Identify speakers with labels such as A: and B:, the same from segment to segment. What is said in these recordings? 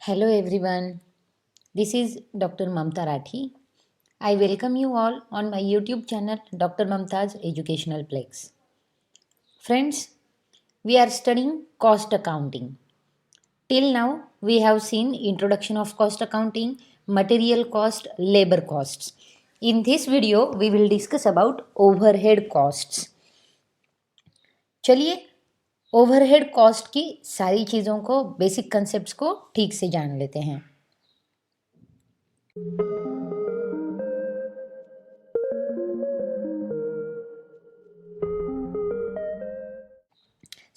A: Hello everyone, this is Dr. Mamta Rathi. I welcome you all on my YouTube channel Dr. Mamta's Educational Plex. Friends, we are studying cost accounting. Till now, we have seen introduction of cost accounting, material cost, labor costs. In this video, we will discuss about overhead costs. चलिए overhead cost की सारी चीज़ों को basic concepts को ठीक से जान लेते हैं।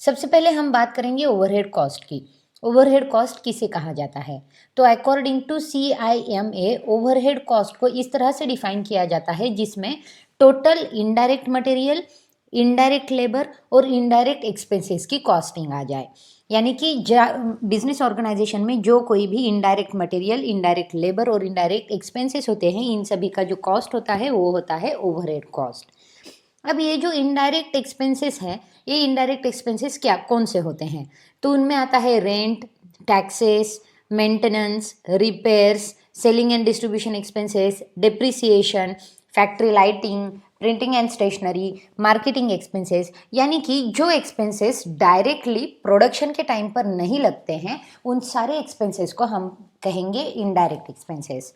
A: सबसे पहले हम बात करेंगे ओवरहेड कॉस्ट की। ओवरहेड कॉस्ट किसे कहा जाता है? तो according to CIMA overhead cost को इस तरह से डिफाइन किया जाता है जिसमें total indirect material, indirect labour और इनडायरेक्ट एक्सपेंसेस की कॉस्टिंग आ जाए। यानी कि बिजनेस ऑर्गेनाइजेशन में जो कोई भी इनडायरेक्ट मटेरियल, इनडायरेक्ट लेबर और इनडायरेक्ट एक्सपेंसेस होते हैं, इन सभी का जो कॉस्ट होता है वो होता है ओवरहेड कॉस्ट। अब ये जो इनडायरेक्ट एक्सपेंसेस है, ये इनडायरेक्ट एक्सपेंसेस क्या कौन से होते हैं? तो उनमें आता है rent, taxes, maintenance, repairs, selling and distribution expenses, depreciation, factory lighting, printing and stationery, marketing expenses. यानी कि जो एक्सपेंसेस डायरेक्टली प्रोडक्शन के टाइम पर नहीं लगते हैं, उन सारे एक्सपेंसेस को हम कहेंगे इनडायरेक्ट एक्सपेंसेस।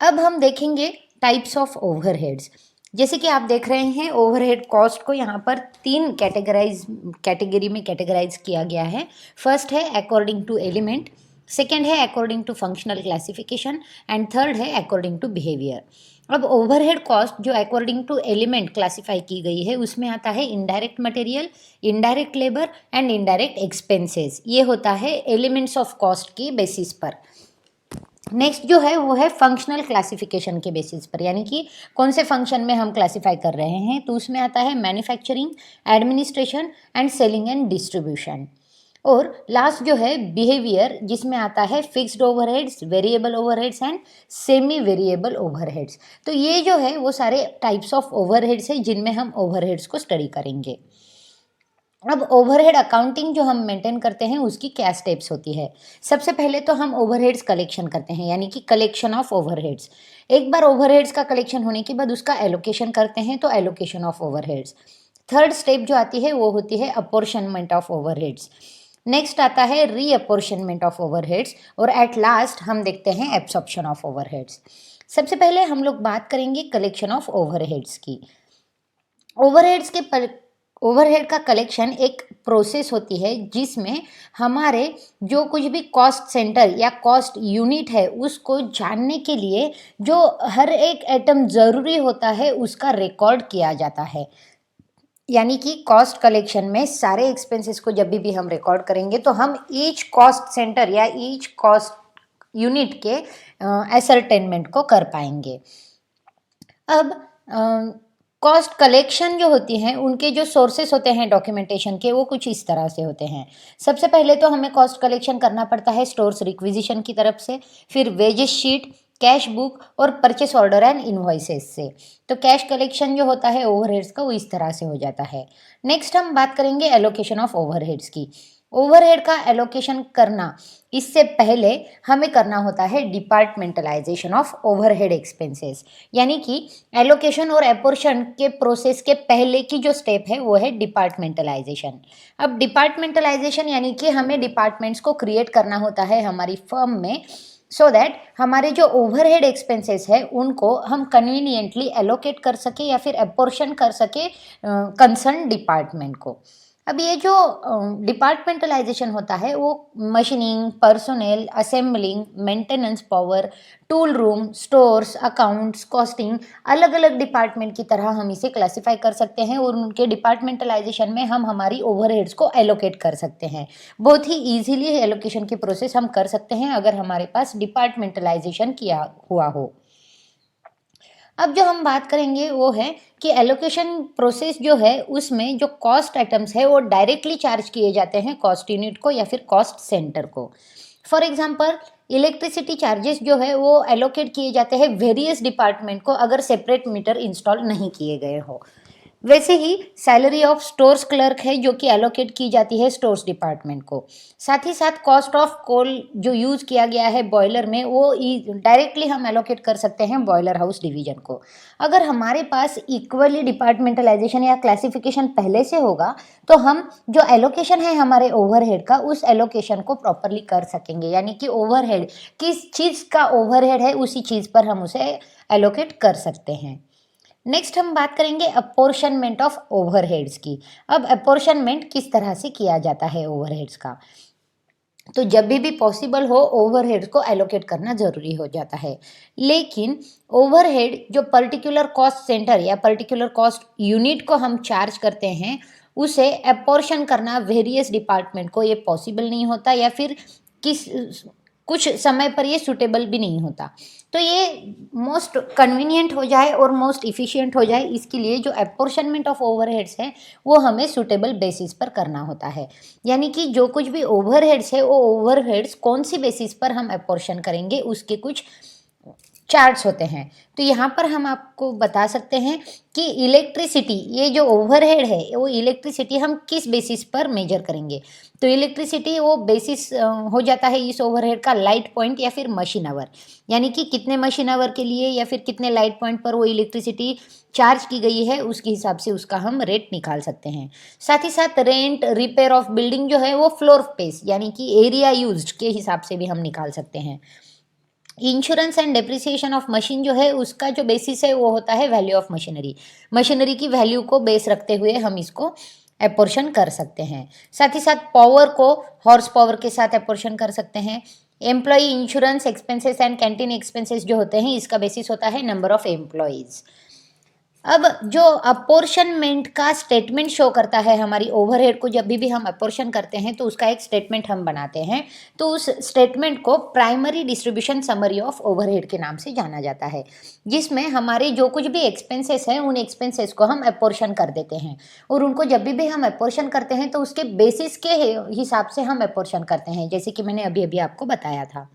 A: अब हम देखेंगे टाइप्स ऑफ ओवरहेड्स। जैसे कि आप देख रहे हैं ओवरहेड कॉस्ट को यहाँ पर तीन कैटेगरी में कैटेगराइज किया गया है। फर्स्ट है अकॉर्डिंग टू एलिमेंट, सेकेंड है according to functional classification and third है अकॉर्डिंग टू बिहेवियर। अब ओवरहेड कॉस्ट जो अकॉर्डिंग टू एलिमेंट क्लासिफाई की गई है उसमें आता है indirect material, indirect labour and indirect expenses. ये होता है एलिमेंट्स ऑफ कॉस्ट की बेसिस पर। नेक्स्ट जो है वो है फंक्शनल क्लासिफिकेशन के बेसिस पर, यानी कि कौन से फंक्शन में हम क्लासिफाई कर रहे हैं। तो उसमें आता है manufacturing, administration and selling and distribution. और लास्ट जो है बिहेवियर, जिसमें आता है fixed overheads, variable overheads and semi variable overheads. तो ये जो है वो सारे टाइप्स ऑफ ओवरहेड्स है जिनमें हम ओवरहेड्स को स्टडी करेंगे। अब ओवरहेड अकाउंटिंग जो हम मेंटेन करते हैं उसकी क्या स्टेप्स होती है? सबसे पहले तो हम ओवरहेड्स कलेक्शन करते हैं, यानी कि कलेक्शन ऑफ ओवरहेड्स। एक बार ओवरहेड्स का कलेक्शन होने के बाद उसका एलोकेशन करते हैं, तो allocation of overheads. Third step जो आती है वो होती है अपॉर्शनमेंट ऑफ ओवरहेड्स। नेक्स्ट आता है रीअपॉर्शनमेंट ऑफ ओवरहेड्स और एट लास्ट हम देखते हैं एब्सॉर्प्शन ऑफ ओवरहेड्स। सबसे पहले हम लोग बात करेंगे कलेक्शन ऑफ ओवरहेड्स की। ओवरहेड का कलेक्शन एक प्रोसेस होती है जिसमें हमारे जो कुछ भी कॉस्ट सेंटर या कॉस्ट यूनिट है उसको जानने के लिए जो हर एक आइटम ज़रूरी होता है उसका रिकॉर्ड किया जाता है। यानी कि कॉस्ट कलेक्शन में सारे एक्सपेंसेस को जब भी हम रिकॉर्ड करेंगे तो हम ईच कॉस्ट सेंटर या ईच कॉस्ट यूनिट के एसरटेनमेंट को कर पाएंगे। अब कॉस्ट कलेक्शन जो होती हैं उनके जो सोर्सेस होते हैं डॉक्यूमेंटेशन के वो कुछ इस तरह से होते हैं। सबसे पहले तो हमें कॉस्ट कलेक्शन करना पड़ता है स्टोर्स रिक्विजिशन की तरफ से, फिर वेजेस शीट, कैश बुक और परचेस ऑर्डर एंड इनवॉइसेस से। तो कैश कलेक्शन जो होता है ओवरहेड्स का वो इस तरह से हो जाता है। नेक्स्ट हम बात करेंगे एलोकेशन ऑफ ओवरहेड्स की। ओवरहेड का एलोकेशन करना, इससे पहले हमें करना होता है डिपार्टमेंटलाइजेशन ऑफ ओवरहेड एक्सपेंसेस। यानी कि एलोकेशन और एपोर्शन के प्रोसेस के पहले की जो स्टेप है वो है डिपार्टमेंटलाइजेशन। अब डिपार्टमेंटलाइजेशन यानी कि हमें डिपार्टमेंट्स को क्रिएट करना होता है हमारी फर्म में, सो दैट हमारे जो ओवरहेड एक्सपेंसेस है उनको हम कन्वीनियंटली एलोकेट कर सके या फिर एपोर्शन कर सके कंसर्न डिपार्टमेंट को। अब ये जो डिपार्टमेंटलाइजेशन होता है वो machining, personnel, assembling, maintenance power, tool room, stores, accounts, costing, अलग अलग डिपार्टमेंट की तरह हम इसे क्लासिफाई कर सकते हैं और उनके डिपार्टमेंटलाइजेशन में हम हमारी ओवरहेड्स को एलोकेट कर सकते हैं। बहुत ही ईजिली एलोकेशन की प्रोसेस हम कर सकते हैं अगर हमारे पास डिपार्टमेंटलाइजेशन किया हुआ हो। अब जो हम बात करेंगे वो है कि एलोकेशन प्रोसेस जो है उसमें जो कॉस्ट आइटम्स है वो डायरेक्टली चार्ज किए जाते हैं कॉस्ट यूनिट को या फिर कॉस्ट सेंटर को। फॉर एग्जांपल इलेक्ट्रिसिटी चार्जेस जो है वो एलोकेट किए जाते हैं वेरियस डिपार्टमेंट को अगर सेपरेट मीटर इंस्टॉल नहीं किए गए हो। वैसे ही सैलरी ऑफ स्टोर्स क्लर्क है जो कि एलोकेट की जाती है स्टोर्स डिपार्टमेंट को। साथ ही साथ कॉस्ट ऑफ कोल जो यूज़ किया गया है बॉयलर में वो डायरेक्टली हम एलोकेट कर सकते हैं बॉयलर हाउस डिवीजन को। अगर हमारे पास इक्वली डिपार्टमेंटलाइजेशन या क्लासिफिकेशन पहले से होगा तो हम जो एलोकेशन है हमारे ओवरहेड का उस एलोकेशन को प्रॉपरली कर सकेंगे, यानी कि ओवरहेड किस चीज़ का ओवरहेड है उसी चीज़ पर हम उसे एलोकेट कर सकते हैं। नेक्स्ट हम बात करेंगे अपोर्शनमेंट ऑफ ओवरहेड्स की। अब अपोर्शनमेंट किस तरह से किया जाता है ओवरहेड्स का, तो जब भी पॉसिबल हो ओवरहेड्स को एलोकेट करना ज़रूरी हो जाता है, लेकिन ओवरहेड जो पर्टिकुलर कॉस्ट सेंटर या पर्टिकुलर कॉस्ट यूनिट को हम चार्ज करते हैं उसे अपोर्शन करना वेरियस डिपार्टमेंट को ये पॉसिबल नहीं होता, या फिर किस कुछ समय पर ये सूटेबल भी नहीं होता। तो ये मोस्ट कन्वीनियंट हो जाए और मोस्ट इफ़िशियंट हो जाए, इसके लिए जो अपोर्शनमेंट ऑफ ओवरहेड्स है वो हमें सूटेबल बेसिस पर करना होता है। यानी कि जो कुछ भी ओवरहेड्स है वो ओवरहेड्स कौन सी बेसिस पर हम अपोर्शन करेंगे उसके कुछ चार्ट्स होते हैं। तो यहाँ पर हम आपको बता सकते हैं कि इलेक्ट्रिसिटी, ये जो ओवरहेड है वो इलेक्ट्रिसिटी हम किस बेसिस पर मेजर करेंगे। तो इलेक्ट्रिसिटी वो बेसिस हो जाता है इस ओवरहेड का लाइट पॉइंट या फिर मशीन आवर, यानी कि कितने मशीन आवर के लिए या फिर कितने लाइट पॉइंट पर वो इलेक्ट्रिसिटी चार्ज की गई है उसके हिसाब से उसका हम रेट निकाल सकते हैं। साथ ही साथ रेंट रिपेयर ऑफ बिल्डिंग जो है वो फ्लोर स्पेस यानी कि एरिया यूज्ड के हिसाब से भी हम निकाल सकते हैं। Insurance and depreciation of machine जो है उसका जो बेसिस है वो होता है वैल्यू ऑफ मशीनरी। मशीनरी की वैल्यू को बेस रखते हुए हम इसको अपोर्शन कर सकते हैं। साथ ही साथ पावर को हॉर्स पावर के साथ अपोर्शन कर सकते हैं। Employ insurance expenses and canteen expenses जो होते हैं इसका बेसिस होता है नंबर ऑफ एम्प्लॉयज़। अब जो अपोर्शनमेंट का स्टेटमेंट शो करता है हमारी ओवरहेड को, जब भी हम अपोर्शन करते हैं तो उसका एक स्टेटमेंट हम बनाते हैं, तो उस स्टेटमेंट को primary distribution summary of overhead के नाम से जाना जाता है, जिसमें हमारे जो कुछ भी एक्सपेंसेस हैं उन एक्सपेंसेस को हम अपोर्शन कर देते हैं, और उनको जब भी हम अपोर्शन करते हैं तो उसके बेसिस के हिसाब से हम अपोर्शन करते हैं, जैसे कि मैंने अभी अभी आपको बताया था।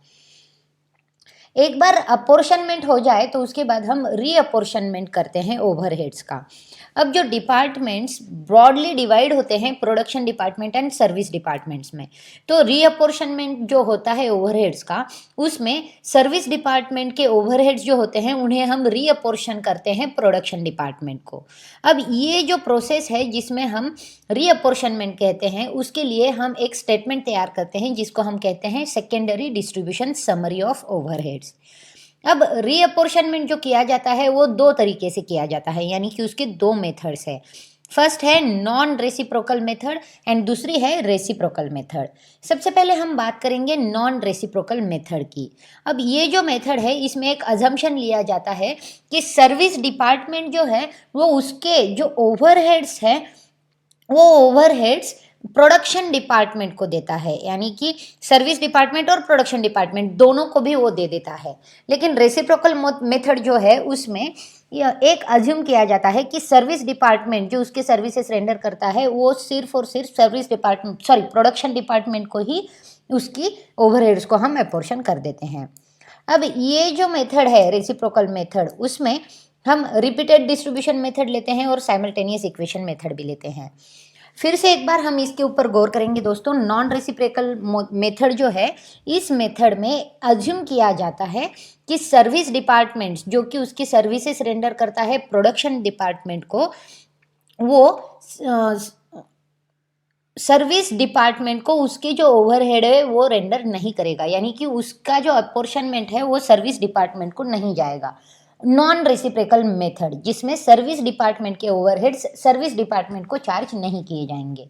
A: एक बार अपोर्शनमेंट हो जाए तो उसके बाद हम रीअपोर्शनमेंट करते हैं ओवरहेड्स का। अब जो डिपार्टमेंट्स ब्रॉडली डिवाइड होते हैं production department and service departments में, तो रीअपोर्शनमेंट जो होता है ओवरहेड्स का उसमें सर्विस डिपार्टमेंट के ओवरहेड्स जो होते हैं उन्हें हम रीअपोर्शन करते हैं प्रोडक्शन डिपार्टमेंट को। अब ये जो प्रोसेस है जिसमें हम रीअपोर्शनमेंट कहते हैं उसके लिए हम एक स्टेटमेंट तैयार करते हैं जिसको हम कहते हैं secondary distribution summary of overheads. अब रीअपोर्शनमेंट जो किया जाता है वो दो तरीके से किया जाता है, यानी कि उसके दो मेथड्स है। फर्स्ट है नॉन रेसिप्रोकल मेथड एंड दूसरी है रेसिप्रोकल मेथड। सबसे पहले हम बात करेंगे नॉन रेसिप्रोकल मेथड की। अब ये जो मेथड है इसमें एक अजम्पशन लिया जाता है कि सर्विस डिपार्टमेंट जो है वो उसके जो ओवरहेड्स है वो ओवरहेड्स प्रोडक्शन डिपार्टमेंट को देता है, यानी कि सर्विस डिपार्टमेंट और प्रोडक्शन डिपार्टमेंट दोनों को भी वो दे देता है। लेकिन रेसिप्रोकल मेथड जो है उसमें एक अज्यूम किया जाता है कि सर्विस डिपार्टमेंट जो उसके सर्विसेज रेंडर करता है वो सिर्फ और सिर्फ सर्विस डिपार्टमेंट प्रोडक्शन डिपार्टमेंट को ही उसकी ओवरहेड्स को हम अपोर्शन कर देते हैं। अब ये जो मेथड है रेसिप्रोकल मेथड उसमें हम रिपीटेड डिस्ट्रीब्यूशन मेथड लेते हैं और साइमल्टेनियस इक्वेशन मेथड भी लेते हैं। फिर से एक बार हम इसके ऊपर गौर करेंगे दोस्तों। नॉन रेसिप्रोकल मेथड जो है इस मेथड में अज्यूम किया जाता है कि सर्विस डिपार्टमेंट जो कि उसकी सर्विसेज रेंडर करता है प्रोडक्शन डिपार्टमेंट को, वो सर्विस डिपार्टमेंट को उसके जो ओवरहेड है वो रेंडर नहीं करेगा, यानी कि उसका जो अपोर्शनमेंट है वो सर्विस डिपार्टमेंट को नहीं जाएगा। नॉन रेसिप्रोकल मेथड जिसमें सर्विस डिपार्टमेंट के ओवरहेड्स सर्विस डिपार्टमेंट को चार्ज नहीं किए जाएंगे।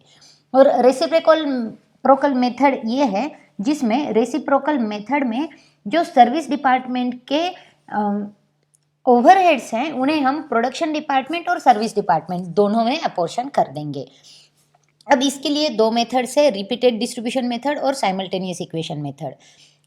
A: और रेसिप्रोकल मेथड ये है जिसमें रेसिप्रोकल मेथड में जो सर्विस डिपार्टमेंट के ओवरहेड्स हैं उन्हें हम प्रोडक्शन डिपार्टमेंट और सर्विस डिपार्टमेंट दोनों में अपोर्शन कर देंगे। अब इसके लिए दो मेथड्स है, रिपीटेड डिस्ट्रीब्यूशन मेथड और simultaneous equation method.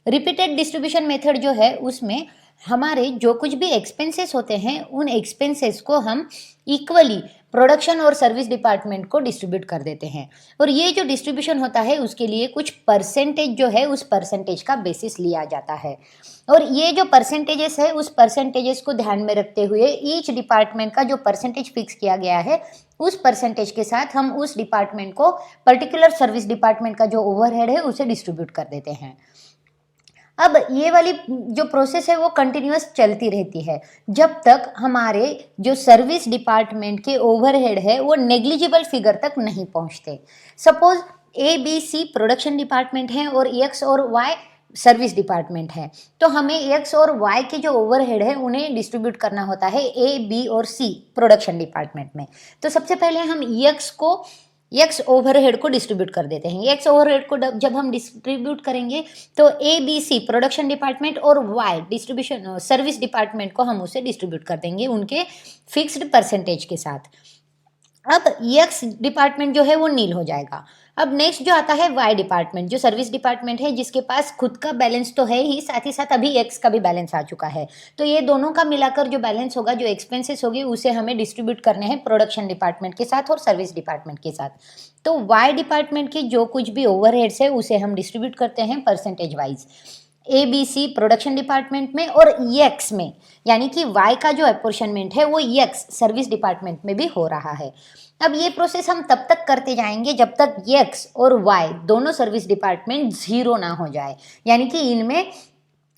A: Repeated distribution method जो है उसमें हमारे जो कुछ भी एक्सपेंसेस होते हैं उन एक्सपेंसेस को हम इक्वली प्रोडक्शन और सर्विस डिपार्टमेंट को डिस्ट्रीब्यूट कर देते हैं। और ये जो डिस्ट्रीब्यूशन होता है उसके लिए कुछ परसेंटेज जो है उस परसेंटेज का बेसिस लिया जाता है। और ये जो परसेंटेजेस है उस परसेंटेजेस को ध्यान में रखते हुए ईच डिपार्टमेंट का जो परसेंटेज फिक्स किया गया है उस परसेंटेज के साथ हम उस डिपार्टमेंट को पर्टिकुलर सर्विस डिपार्टमेंट का जो ओवरहेड है उसे डिस्ट्रीब्यूट कर देते हैं। अब ये वाली जो प्रोसेस है वो कंटिन्यूअस चलती रहती है जब तक हमारे जो सर्विस डिपार्टमेंट के ओवरहेड है वो नेग्लिजिबल फिगर तक नहीं पहुंचते। सपोज ABC प्रोडक्शन डिपार्टमेंट है और X और Y सर्विस डिपार्टमेंट है, तो हमें X और Y के जो ओवरहेड है उन्हें डिस्ट्रीब्यूट करना होता है A, B और C प्रोडक्शन डिपार्टमेंट में। तो सबसे पहले हम X ओवरहेड को डिस्ट्रीब्यूट कर देते हैं। X ओवरहेड को जब हम डिस्ट्रीब्यूट करेंगे तो ABC प्रोडक्शन डिपार्टमेंट और Y डिस्ट्रीब्यूशन सर्विस डिपार्टमेंट को हम उसे डिस्ट्रीब्यूट कर देंगे उनके फिक्स्ड परसेंटेज के साथ। अब X डिपार्टमेंट जो है वो नील हो जाएगा। अब नेक्स्ट जो आता है Y डिपार्टमेंट, जो सर्विस डिपार्टमेंट है जिसके पास खुद का बैलेंस तो है ही, साथ ही साथ अभी X का भी बैलेंस आ चुका है। तो ये दोनों का मिलाकर जो बैलेंस होगा, जो एक्सपेंसेस होगी, उसे हमें डिस्ट्रीब्यूट करने हैं प्रोडक्शन डिपार्टमेंट के साथ और सर्विस डिपार्टमेंट के साथ। तो Y डिपार्टमेंट की जो कुछ भी ओवरहेड्स है उसे हम डिस्ट्रीब्यूट करते हैं percentage wise ABC production department में और X में, यानी कि Y का जो अपोर्शनमेंट है वो X सर्विस डिपार्टमेंट में भी हो रहा है। अब ये प्रोसेस हम तब तक करते जाएंगे जब तक X और Y दोनों सर्विस डिपार्टमेंट जीरो ना हो जाए, यानी कि इनमें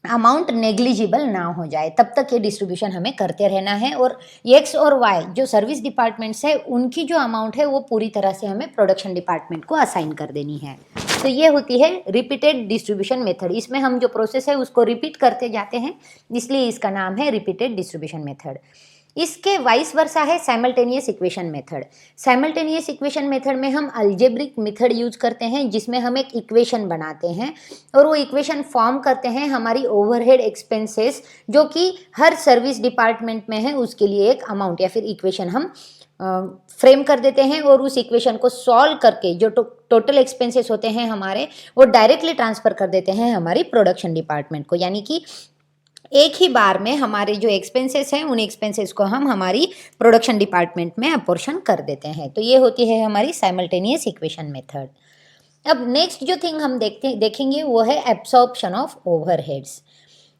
A: अमाउंट नेग्लिजिबल ना हो जाए, तब तक ये डिस्ट्रीब्यूशन हमें करते रहना है। और X और Y जो सर्विस डिपार्टमेंट्स है उनकी जो अमाउंट है वो पूरी तरह से हमें प्रोडक्शन डिपार्टमेंट को असाइन कर देनी है। तो ये होती है रिपीटेड डिस्ट्रीब्यूशन मेथड। इसमें हम जो प्रोसेस है उसको रिपीट करते जाते हैं, इसलिए इसका नाम है रिपीटेड डिस्ट्रीब्यूशन मेथड। इसके वाइस वर्सा है simultaneous equation method. Simultaneous equation method में हम अलजेब्रिक मेथड यूज करते हैं जिसमें हम एक इक्वेशन बनाते हैं और वो इक्वेशन फॉर्म करते हैं हमारी ओवरहेड एक्सपेंसेस जो कि हर सर्विस डिपार्टमेंट में है, उसके लिए एक अमाउंट या फिर इक्वेशन हम फ्रेम कर देते हैं और उस इक्वेशन को सॉल्व करके जो टोटल एक्सपेंसेस होते हैं हमारे, वो डायरेक्टली ट्रांसफर कर देते हैं हमारी प्रोडक्शन डिपार्टमेंट को। यानी कि एक ही बार में हमारे जो एक्सपेंसेस हैं उन एक्सपेंसेस को हम हमारी प्रोडक्शन डिपार्टमेंट में अपोर्शन कर देते हैं। तो ये होती है हमारी साइमल्टेनियस इक्वेशन मेथड। अब नेक्स्ट जो थिंग हम देखेंगे वो है एब्सॉर्प्शन ऑफ ओवरहेड्स।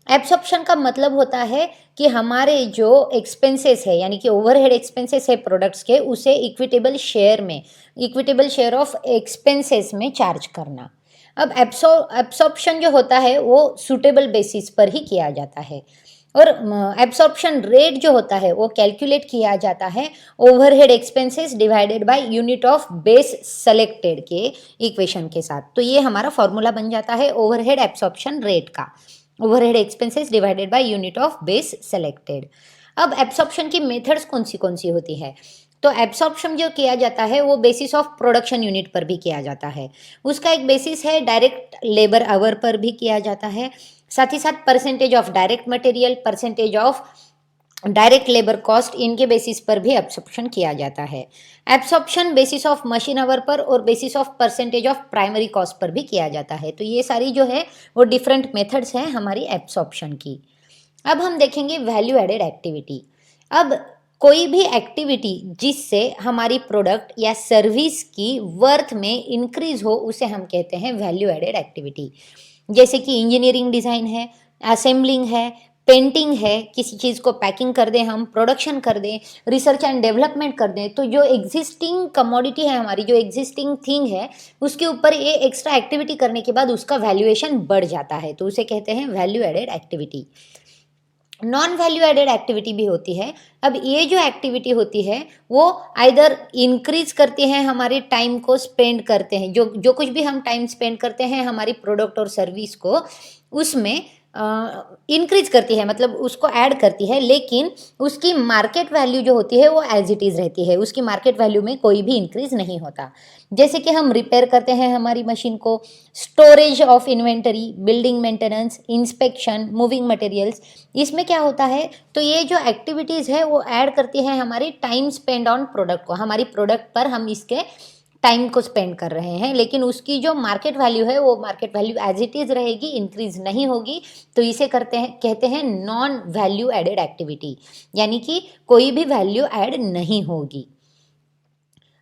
A: एब्सॉर्प्शन का मतलब होता है कि हमारे जो एक्सपेंसेस है, यानी कि ओवरहेड एक्सपेंसेस है प्रोडक्ट्स के, उसे इक्विटेबल शेयर ऑफ एक्सपेंसेस में चार्ज करना। अब एब्सॉर्प्शन जो होता है वो सूटेबल बेसिस पर ही किया जाता है और एब्सॉर्प्शन रेट जो होता है वो कैलकुलेट किया जाता है overhead expenses divided by unit of base selected के इक्वेशन के साथ। तो ये हमारा फॉर्मूला बन जाता है ओवरहेड एब्सॉर्प्शन रेट का, overhead expenses divided by unit of base selected. अब एब्सॉर्प्शन की मेथड्स कौन सी होती है? तो एब्सॉर्प्शन जो किया जाता है वो बेसिस ऑफ प्रोडक्शन यूनिट पर भी किया जाता है। उसका एक बेसिस है डायरेक्ट लेबर आवर पर भी किया जाता है, साथ ही साथ percentage of direct material, percentage of direct labour cost, इनके बेसिस पर भी एब्सॉर्प्शन किया जाता है। Absorption basis of machine our पर और basis of percentage of primary cost per भी किया जाता है। तो ये सारी जो है वो डिफरेंट मेथड्स हैं हमारी एब्सॉर्प्शन की। अब हम देखेंगे वैल्यू एडेड एक्टिविटी। अब कोई भी एक्टिविटी जिससे हमारी प्रोडक्ट या सर्विस की वर्थ में इंक्रीज हो उसे हम कहते हैं वैल्यू एडेड एक्टिविटी। जैसे कि इंजीनियरिंग डिज़ाइन है, असेंबलिंग है, पेंटिंग है, किसी चीज़ को पैकिंग कर दें हम, प्रोडक्शन कर दें, रिसर्च एंड डेवलपमेंट कर दें। तो जो एग्जिस्टिंग कमोडिटी है हमारी, जो एग्जिस्टिंग थिंग है, उसके ऊपर ये एक्स्ट्रा एक्टिविटी करने के बाद उसका वैल्यूएशन बढ़ जाता है, तो उसे कहते हैं value added activity. Non value added activity भी होती है। अब ये जो एक्टिविटी होती है वो आइदर इंक्रीज करती है हमारे टाइम को स्पेंड करते हैं, जो कुछ भी हम टाइम स्पेंड करते हैं हमारी प्रोडक्ट और सर्विस को, उसमें इंक्रीज करती है, मतलब उसको ऐड करती है, लेकिन उसकी मार्केट वैल्यू जो होती है वो एज इट इज़ रहती है, उसकी मार्केट वैल्यू में कोई भी इंक्रीज नहीं होता। जैसे कि हम रिपेयर करते हैं हमारी मशीन को, storage of inventory, building maintenance, inspection, moving materials, इसमें क्या होता है, तो ये जो एक्टिविटीज़ है वो ऐड करती है हमारी टाइम स्पेंड ऑन प्रोडक्ट को, हमारी प्रोडक्ट पर हम इसके टाइम को स्पेंड कर रहे हैं, लेकिन उसकी जो मार्केट वैल्यू है वो market value as it is रहेगी, इंक्रीज नहीं होगी। तो इसे कहते हैं नॉन वैल्यू एडेड एक्टिविटी, यानी कि कोई भी वैल्यू ऐड नहीं होगी।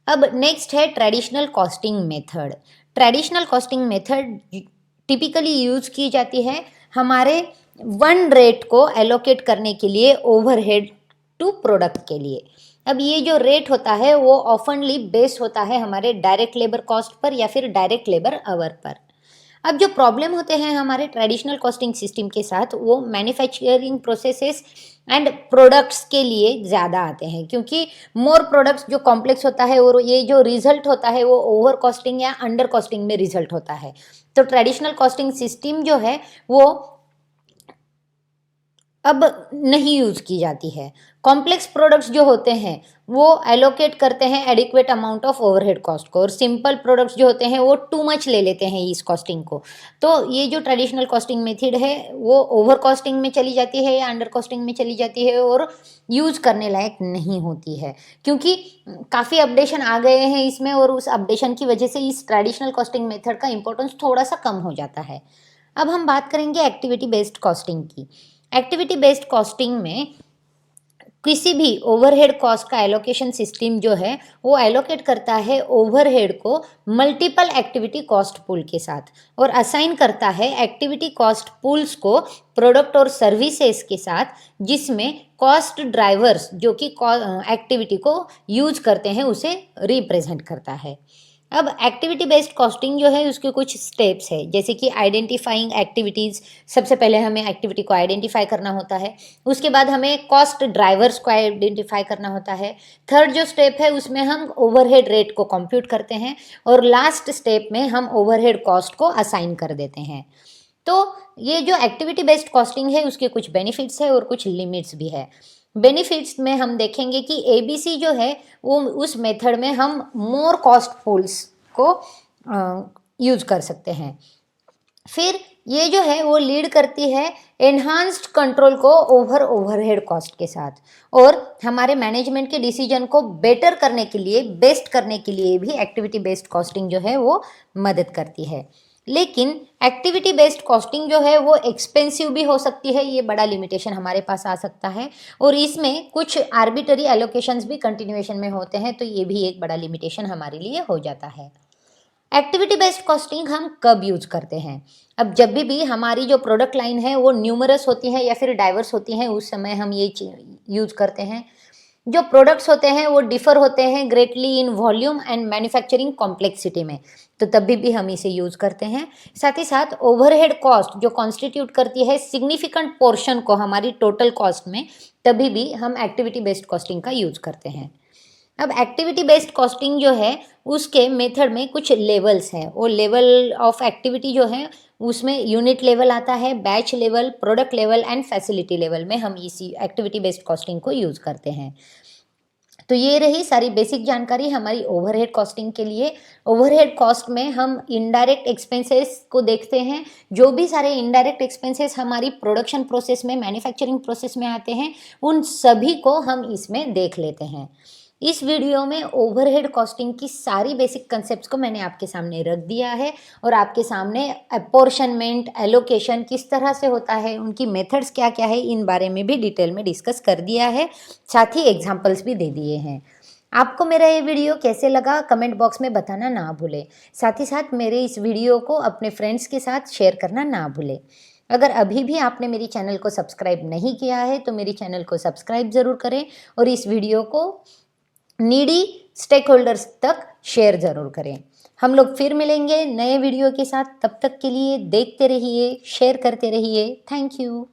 A: अब नेक्स्ट है traditional costing method. Traditional costing method typically use की जाती है हमारे वन रेट को एलोकेट करने के लिए ओवरहेड टू प्रोडक्ट के लिए। अब ये जो रेट होता है वो ऑफनली बेस्ड होता है हमारे डायरेक्ट लेबर कॉस्ट पर या फिर डायरेक्ट लेबर आवर पर। अब जो प्रॉब्लम होते हैं हमारे ट्रेडिशनल कॉस्टिंग सिस्टम के साथ वो मैन्युफैक्चरिंग प्रोसेसेस एंड प्रोडक्ट्स के लिए ज़्यादा आते हैं, क्योंकि मोर प्रोडक्ट्स जो कॉम्प्लेक्स होता है और ये जो रिजल्ट होता है वो ओवर कॉस्टिंग या अंडर कॉस्टिंग में रिजल्ट होता है। तो ट्रेडिशनल कॉस्टिंग सिस्टम जो है वो अब नहीं यूज़ की जाती है। कॉम्प्लेक्स प्रोडक्ट्स जो होते हैं वो एलोकेट करते हैं adequate amount of overhead cost को, और सिंपल प्रोडक्ट्स जो होते हैं वो टू मच ले लेते हैं इस कॉस्टिंग को। तो ये जो ट्रेडिशनल कॉस्टिंग मेथड है वो ओवर कॉस्टिंग में चली जाती है या अंडर कॉस्टिंग में चली जाती है और यूज़ करने लायक नहीं होती है, क्योंकि काफ़ी अपडेशन आ गए हैं इसमें, और उस अपडेशन की वजह से इस ट्रेडिशनल कॉस्टिंग मेथड का इंपॉर्टेंस थोड़ा सा कम हो जाता है। अब हम बात करेंगे एक्टिविटी बेस्ड कॉस्टिंग की। एक्टिविटी बेस्ड कॉस्टिंग में किसी भी ओवरहेड कॉस्ट का एलोकेशन सिस्टम जो है वो एलोकेट करता है ओवरहेड को मल्टीपल एक्टिविटी कॉस्ट पूल के साथ, और असाइन करता है एक्टिविटी कॉस्ट पूल्स को प्रोडक्ट और सर्विसेज के साथ, जिसमें कॉस्ट ड्राइवर्स जो कि एक्टिविटी को यूज करते हैं उसे रिप्रेजेंट करता है। अब एक्टिविटी बेस्ड कॉस्टिंग जो है उसके कुछ स्टेप्स है, जैसे कि आइडेंटिफाइंग एक्टिविटीज़। सबसे पहले हमें एक्टिविटी को आइडेंटिफाई करना होता है, उसके बाद हमें कॉस्ट ड्राइवर्स को आइडेंटिफाई करना होता है। थर्ड जो स्टेप है उसमें हम ओवरहेड रेट को कंप्यूट करते हैं, और लास्ट स्टेप में हम ओवरहेड कॉस्ट को असाइन कर देते हैं। तो ये जो एक्टिविटी बेस्ड कॉस्टिंग है उसके कुछ बेनिफिट्स है और कुछ लिमिट्स भी है। बेनिफिट्स में हम देखेंगे कि एबीसी जो है वो उस मेथड में हम मोर कॉस्ट पूल्स को यूज कर सकते हैं। फिर ये जो है वो लीड करती है एनहांस्ड कंट्रोल को ओवरहेड कॉस्ट के साथ, और हमारे मैनेजमेंट के डिसीजन को बेटर करने के लिए, बेस्ट करने के लिए भी एक्टिविटी बेस्ड कॉस्टिंग जो है वो मदद करती है। लेकिन एक्टिविटी बेस्ड कॉस्टिंग जो है वो एक्सपेंसिव भी हो सकती है, ये बड़ा लिमिटेशन हमारे पास आ सकता है, और इसमें कुछ आर्बिटरी एलोकेशंस भी कंटिन्यूएशन में होते हैं, तो ये भी एक बड़ा लिमिटेशन हमारे लिए हो जाता है। एक्टिविटी बेस्ड कॉस्टिंग हम कब यूज करते हैं? अब जब भी हमारी जो प्रोडक्ट लाइन है वो न्यूमरस होती है या फिर डाइवर्स होती है, उस समय हम ये यूज करते हैं। जो प्रोडक्ट्स होते हैं वो डिफर होते हैं greatly in volume and manufacturing complexity में, तो तभी भी हम इसे यूज़ करते हैं। साथ ही साथ ओवरहेड कॉस्ट जो कॉन्स्टिट्यूट करती है सिग्निफिकेंट पोर्शन को हमारी टोटल कॉस्ट में, तभी भी हम एक्टिविटी बेस्ड कॉस्टिंग का यूज़ करते हैं। अब एक्टिविटी बेस्ड कॉस्टिंग जो है उसके मेथड में कुछ लेवल्स हैं, वो लेवल ऑफ एक्टिविटी जो है उसमें यूनिट लेवल आता है, batch level, product level and facility level में हम इसी एक्टिविटी बेस्ड कॉस्टिंग को यूज़ करते हैं। तो ये रही सारी बेसिक जानकारी हमारी ओवरहेड कॉस्टिंग के लिए। ओवरहेड कॉस्ट में हम इनडायरेक्ट एक्सपेंसेस को देखते हैं। जो भी सारे इनडायरेक्ट एक्सपेंसेस हमारी प्रोडक्शन प्रोसेस में, मैन्युफैक्चरिंग प्रोसेस में आते हैं, उन सभी को हम इसमें देख लेते हैं। इस वीडियो में ओवरहेड कॉस्टिंग की सारी बेसिक कंसेप्ट्स को मैंने आपके सामने रख दिया है, और आपके सामने अपॉर्शनमेंट, एलोकेशन किस तरह से होता है, उनकी मेथड्स क्या क्या है, इन बारे में भी डिटेल में डिस्कस कर दिया है, साथ ही एग्जांपल्स भी दे दिए हैं। आपको मेरा ये वीडियो कैसे लगा कमेंट बॉक्स में बताना ना भूलें। साथ ही साथ मेरे इस वीडियो को अपने फ्रेंड्स के साथ शेयर करना ना भूलें। अगर अभी भी आपने मेरी चैनल को सब्सक्राइब नहीं किया है तो मेरी चैनल को सब्सक्राइब ज़रूर करें, और इस वीडियो को नीडी स्टेक होल्डर्स तक शेयर ज़रूर करें। हम लोग फिर मिलेंगे नए वीडियो के साथ, तब तक के लिए देखते रहिए, शेयर करते रहिए। Thank you.